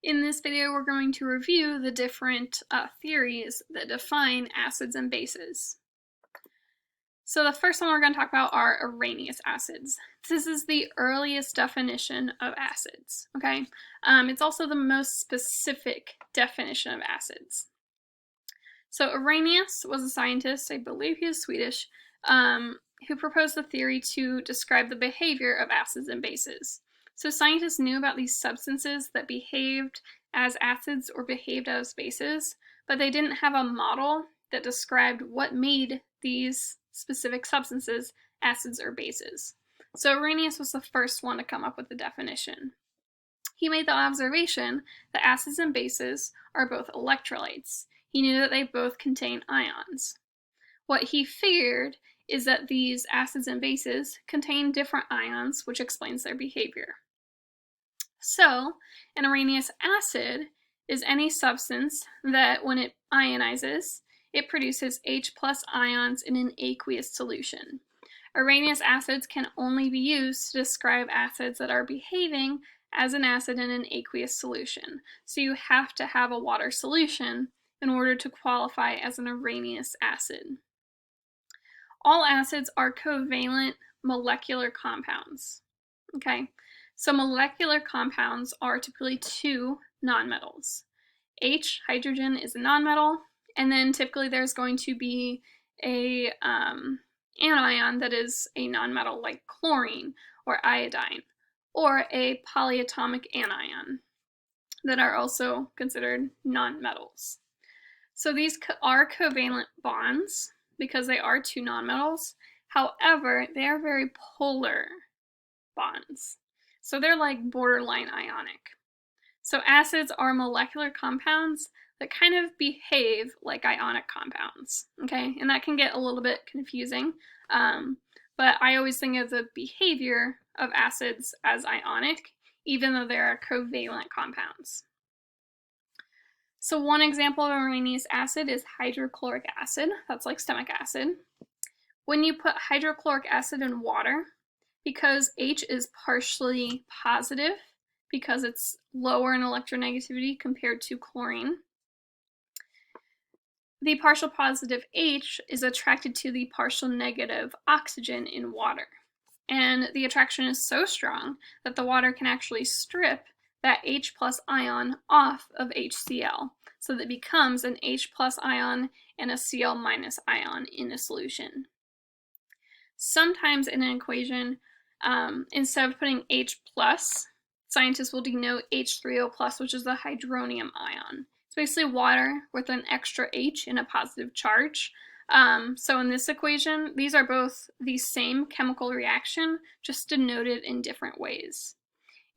In this video, we're going to review the different theories that define acids and bases. So the first one we're going to talk about are Arrhenius acids. This is the earliest definition of acids, okay? It's also the most specific definition of acids. So Arrhenius was a scientist, I believe he was Swedish, who proposed the theory to describe the behavior of acids and bases. So scientists knew about these substances that behaved as acids or behaved as bases, but they didn't have a model that described what made these specific substances acids or bases. So Arrhenius was the first one to come up with the definition. He made the observation that acids and bases are both electrolytes. He knew that they both contain ions. What he figured is that these acids and bases contain different ions, which explains their behavior. So, an Arrhenius acid is any substance that, when it ionizes, it produces H+ ions in an aqueous solution. Arrhenius acids can only be used to describe acids that are behaving as an acid in an aqueous solution. So you have to have a water solution in order to qualify as an Arrhenius acid. All acids are covalent molecular compounds. Okay, so molecular compounds are typically two nonmetals. H, hydrogen, is a nonmetal, and then typically there's going to be a anion that is a nonmetal, like chlorine or iodine, or a polyatomic anion that are also considered nonmetals. So these are covalent bonds because they are two nonmetals. However, they are very polar bonds. So they're like borderline ionic. So acids are molecular compounds that kind of behave like ionic compounds, okay? And that can get a little bit confusing, but I always think of the behavior of acids as ionic, even though they're covalent compounds. So one example of Arrhenius acid is hydrochloric acid. That's like stomach acid. When you put hydrochloric acid in water, because H is partially positive, because it's lower in electronegativity compared to chlorine, the partial positive H is attracted to the partial negative oxygen in water. And the attraction is so strong that the water can actually strip that H+ ion off of HCl, so that it becomes an H+ ion and a Cl- ion in a solution. Sometimes in an equation, instead of putting H+, scientists will denote H3O+, which is the hydronium ion. It's basically water with an extra H in a positive charge. So in this equation, these are both the same chemical reaction, just denoted in different ways.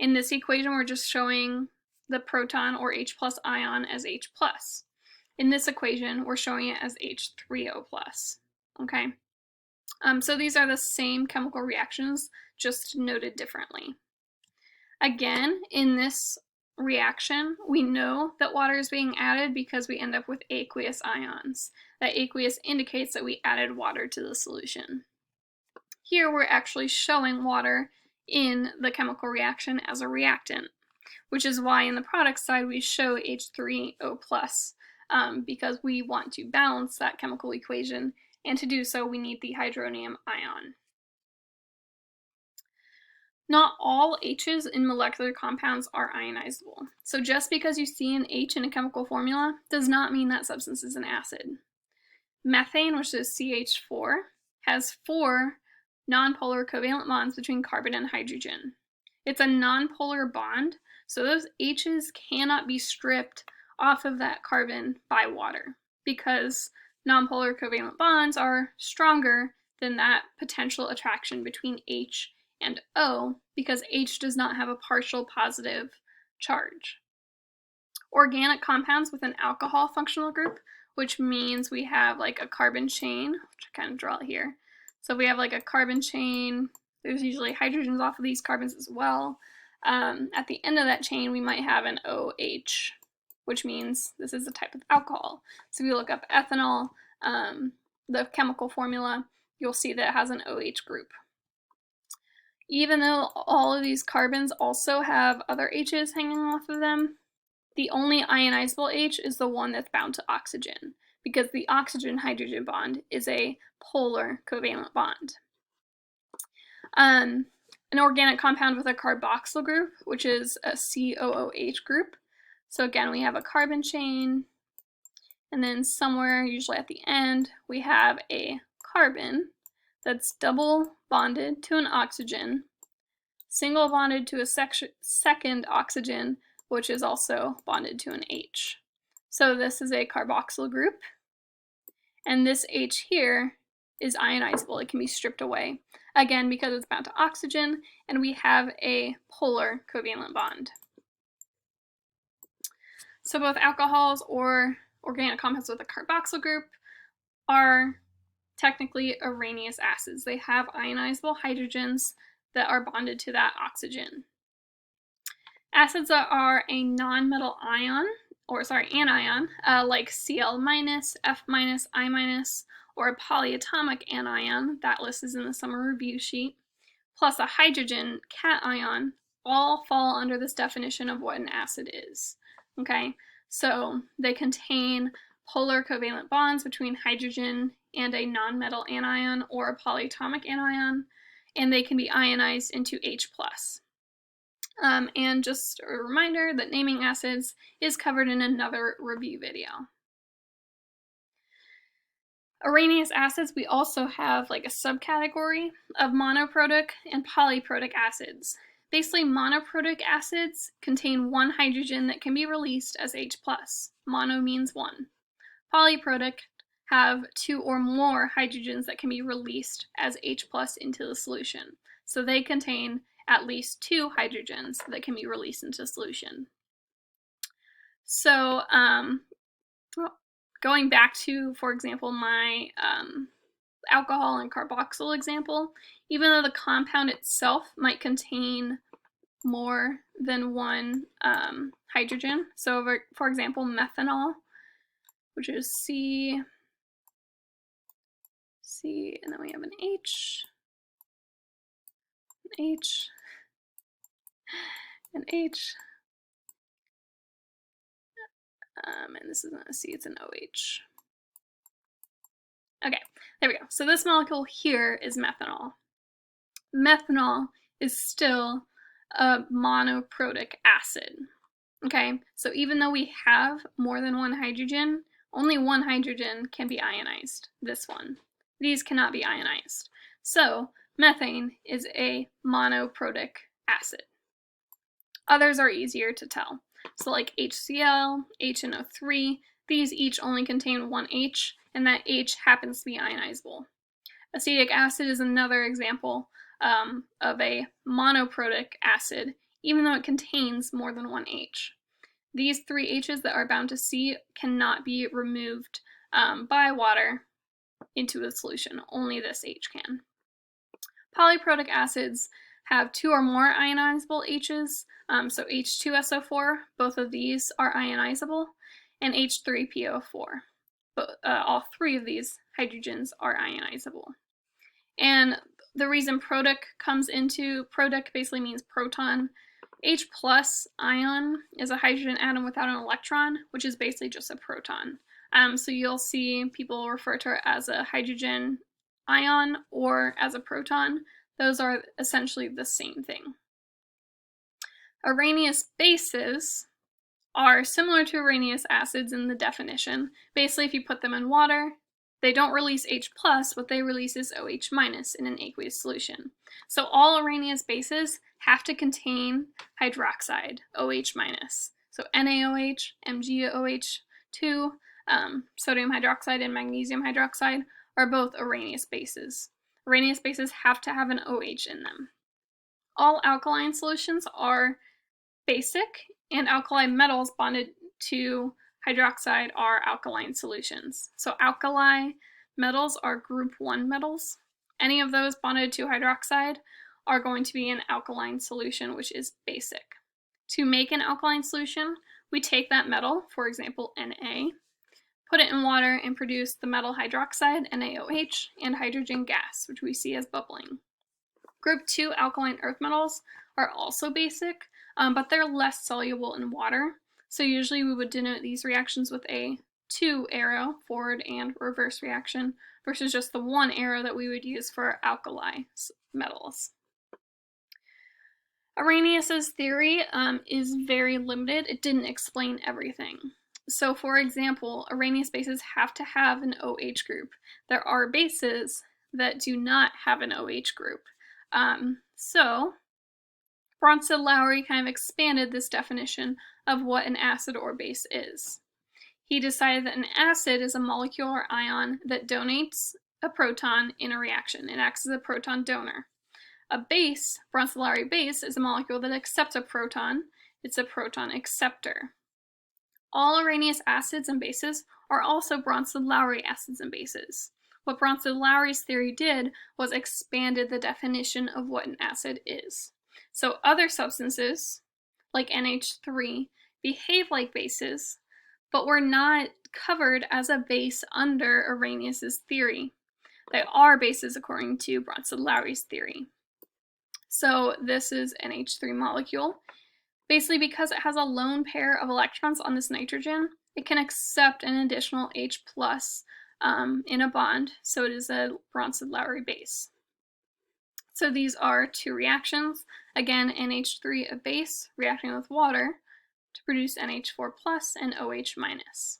In this equation, we're just showing the proton or H+ ion as H+. In this equation, we're showing it as H3O+, okay? So these are the same chemical reactions, just noted differently. Again, in this reaction, we know that water is being added because we end up with aqueous ions. That aqueous indicates that we added water to the solution. Here we're actually showing water in the chemical reaction as a reactant, which is why in the product side we show H3O+, because we want to balance that chemical equation, and to do so we need the hydronium ion. Not all H's in molecular compounds are ionizable. So just because you see an H in a chemical formula does not mean that substance is an acid. Methane, which is CH4, has 4 nonpolar covalent bonds between carbon and hydrogen. It's a nonpolar bond, so those H's cannot be stripped off of that carbon by water, because nonpolar covalent bonds are stronger than that potential attraction between H and O, because H does not have a partial positive charge. Organic compounds with an alcohol functional group, which means we have like a carbon chain, which I kind of draw here. So we have like a carbon chain, there's usually hydrogens off of these carbons as well. At the end of that chain, we might have an OH, which means this is a type of alcohol. So if you look up ethanol, the chemical formula, you'll see that it has an OH group. Even though all of these carbons also have other H's hanging off of them, The only ionizable H is the one that's bound to oxygen, because the oxygen-hydrogen bond is a polar covalent bond. An organic compound with a carboxyl group, which is a COOH group. So again, we have a carbon chain, and then somewhere, usually at the end, we have a carbon that's double bonded to an oxygen, single bonded to a second oxygen, which is also bonded to an H. So this is a carboxyl group, and this H here is ionizable. It can be stripped away, again, because it's bound to oxygen, and we have a polar covalent bond. So both alcohols or organic compounds with a carboxyl group are technically Arrhenius acids. They have ionizable hydrogens that are bonded to that oxygen. Acids that are a non-metal ion, anion, like Cl-, F-, I-, or a polyatomic anion, that list is in the summer review sheet, plus a hydrogen cation, all fall under this definition of what an acid is. Okay, so they contain polar covalent bonds between hydrogen and a non-metal anion or a polyatomic anion, and they can be ionized into H+. And just a reminder that naming acids is covered in another review video. Arrhenius acids, we also have like a subcategory of monoprotic and polyprotic acids. Basically, monoprotic acids contain one hydrogen that can be released as H+. Mono means one. Polyprotic have two or more hydrogens that can be released as H+ into the solution. So they contain at least two hydrogens that can be released into solution. So going back to, for example, my alcohol and carboxyl example, even though the compound itself might contain more than one hydrogen, so for example, methanol, which is C, and then we have an H, an H, an H, and this isn't a C, it's an OH. Okay, there we go. So this molecule here is methanol. Methanol is still a monoprotic acid. Okay, so even though we have more than one hydrogen, only one hydrogen can be ionized, this one. These cannot be ionized. So methane is a monoprotic acid. Others are easier to tell. So like HCl, HNO3, these each only contain one H, and that H happens to be ionizable. Acetic acid is another example of a monoprotic acid, even though it contains more than one H. These three H's that are bound to C cannot be removed by water into the solution. Only this H can. Polyprotic acids have two or more ionizable H's, so H2SO4, both of these are ionizable, and H3PO4. But all three of these hydrogens are ionizable. And the reason protic comes into, protic basically means proton. H+ ion is a hydrogen atom without an electron, which is basically just a proton. So you'll see people refer to it as a hydrogen ion or as a proton. Those are essentially the same thing. Arrhenius bases are similar to Arrhenius acids in the definition. Basically, if you put them in water, they don't release H+, what they release is OH- in an aqueous solution. So all Arrhenius bases have to contain hydroxide, OH-. So NaOH, MgOH2, sodium hydroxide and magnesium hydroxide are both Arrhenius bases. Arrhenius bases have to have an OH in them. All alkaline solutions are basic, and alkali metals bonded to hydroxide are alkaline solutions. So alkali metals are group 1 metals. Any of those bonded to hydroxide are going to be an alkaline solution, which is basic. To make an alkaline solution, we take that metal, for example Na, put it in water and produce the metal hydroxide, NaOH, and hydrogen gas, which we see as bubbling. Group 2 alkaline earth metals are also basic, but they're less soluble in water. So usually we would denote these reactions with a 2 arrow, forward and reverse reaction, versus just the 1 arrow that we would use for alkali metals. Arrhenius's theory is very limited. It didn't explain everything. So for example, Arrhenius bases have to have an OH group. There are bases that do not have an OH group. So Bronsted-Lowry kind of expanded this definition of what an acid or base is. He decided that an acid is a molecule or ion that donates a proton in a reaction. It acts as a proton donor. A base, Bronsted-Lowry base, is a molecule that accepts a proton. It's a proton acceptor. All Arrhenius acids and bases are also Bronsted-Lowry acids and bases. What Bronsted-Lowry's theory did was expanded the definition of what an acid is. So other substances, like NH3, behave like bases, but were not covered as a base under Arrhenius's theory. They are bases according to Bronsted-Lowry's theory. So this is NH3 molecule. Basically, because it has a lone pair of electrons on this nitrogen, it can accept an additional H+ in a bond, so it is a Bronsted-Lowry base. So these are two reactions. Again, NH3, a base, reacting with water to produce NH4+ and OH-.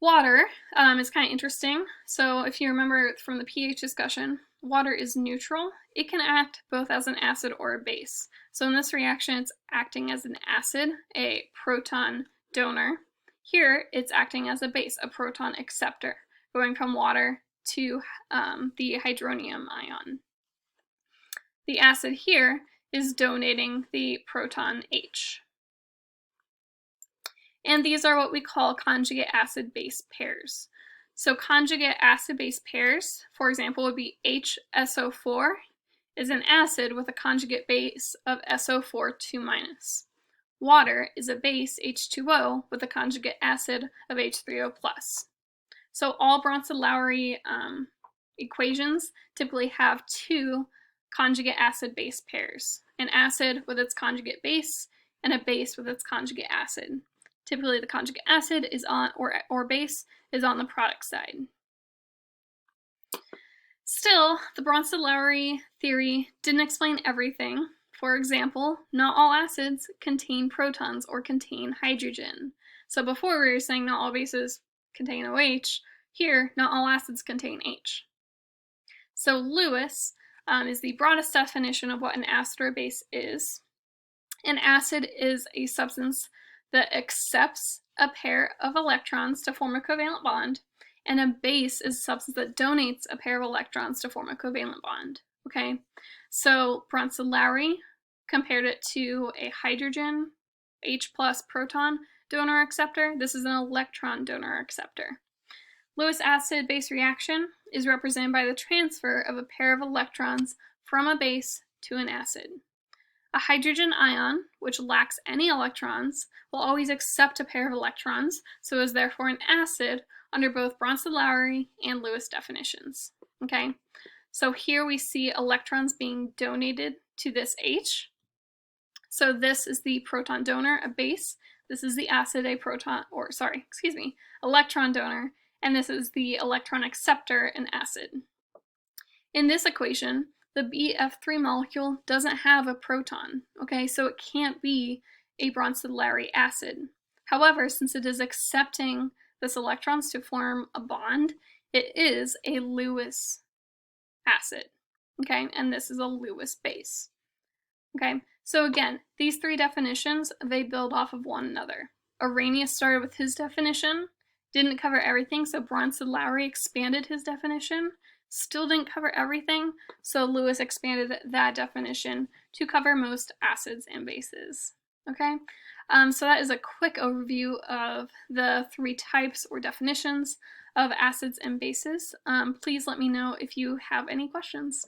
Water is kind of interesting. So if you remember from the pH discussion, water is neutral. It can act both as an acid or a base. So in this reaction, it's acting as an acid, a proton donor. Here, it's acting as a base, a proton acceptor, going from water to the hydronium ion. The acid here is donating the proton H. And these are what we call conjugate acid-base pairs. So conjugate acid-base pairs, for example, would be HSO4 is an acid with a conjugate base of SO4 2-. Water is a base, H2O, with a conjugate acid of H3O+. So all Bronsted-Lowry equations typically have two conjugate acid-base pairs, an acid with its conjugate base and a base with its conjugate acid. Typically the conjugate acid is on, or base is on the product side. Still, the Bronsted-Lowry theory didn't explain everything. For example, not all acids contain protons or contain hydrogen. So before we were saying not all bases contain OH, here not all acids contain H. So Lewis is the broadest definition of what an acid or base is. An acid is a substance that accepts a pair of electrons to form a covalent bond, and a base is a substance that donates a pair of electrons to form a covalent bond. Okay, so Bronsted-Lowry compared it to a hydrogen H+ proton donor acceptor. This is an electron donor acceptor. Lewis acid-base reaction is represented by the transfer of a pair of electrons from a base to an acid. A hydrogen ion, which lacks any electrons, will always accept a pair of electrons, so is therefore an acid under both Bronsted-Lowry and Lewis definitions. Okay, so here we see electrons being donated to this H. So this is the proton donor, a base. This is the acid, a electron donor, and this is the electron acceptor, an acid. In this equation, the BF3 molecule doesn't have a proton, okay, so it can't be a Bronsted-Lowry acid. However, since it is accepting this electrons to form a bond, it is a Lewis acid, okay, and this is a Lewis base. Okay, so again, these three definitions, they build off of one another. Arrhenius started with his definition, didn't cover everything, so Bronsted-Lowry expanded his definition, still didn't cover everything, so Lewis expanded that definition to cover most acids and bases. Okay, so that is a quick overview of the three types or definitions of acids and bases. Please let me know if you have any questions.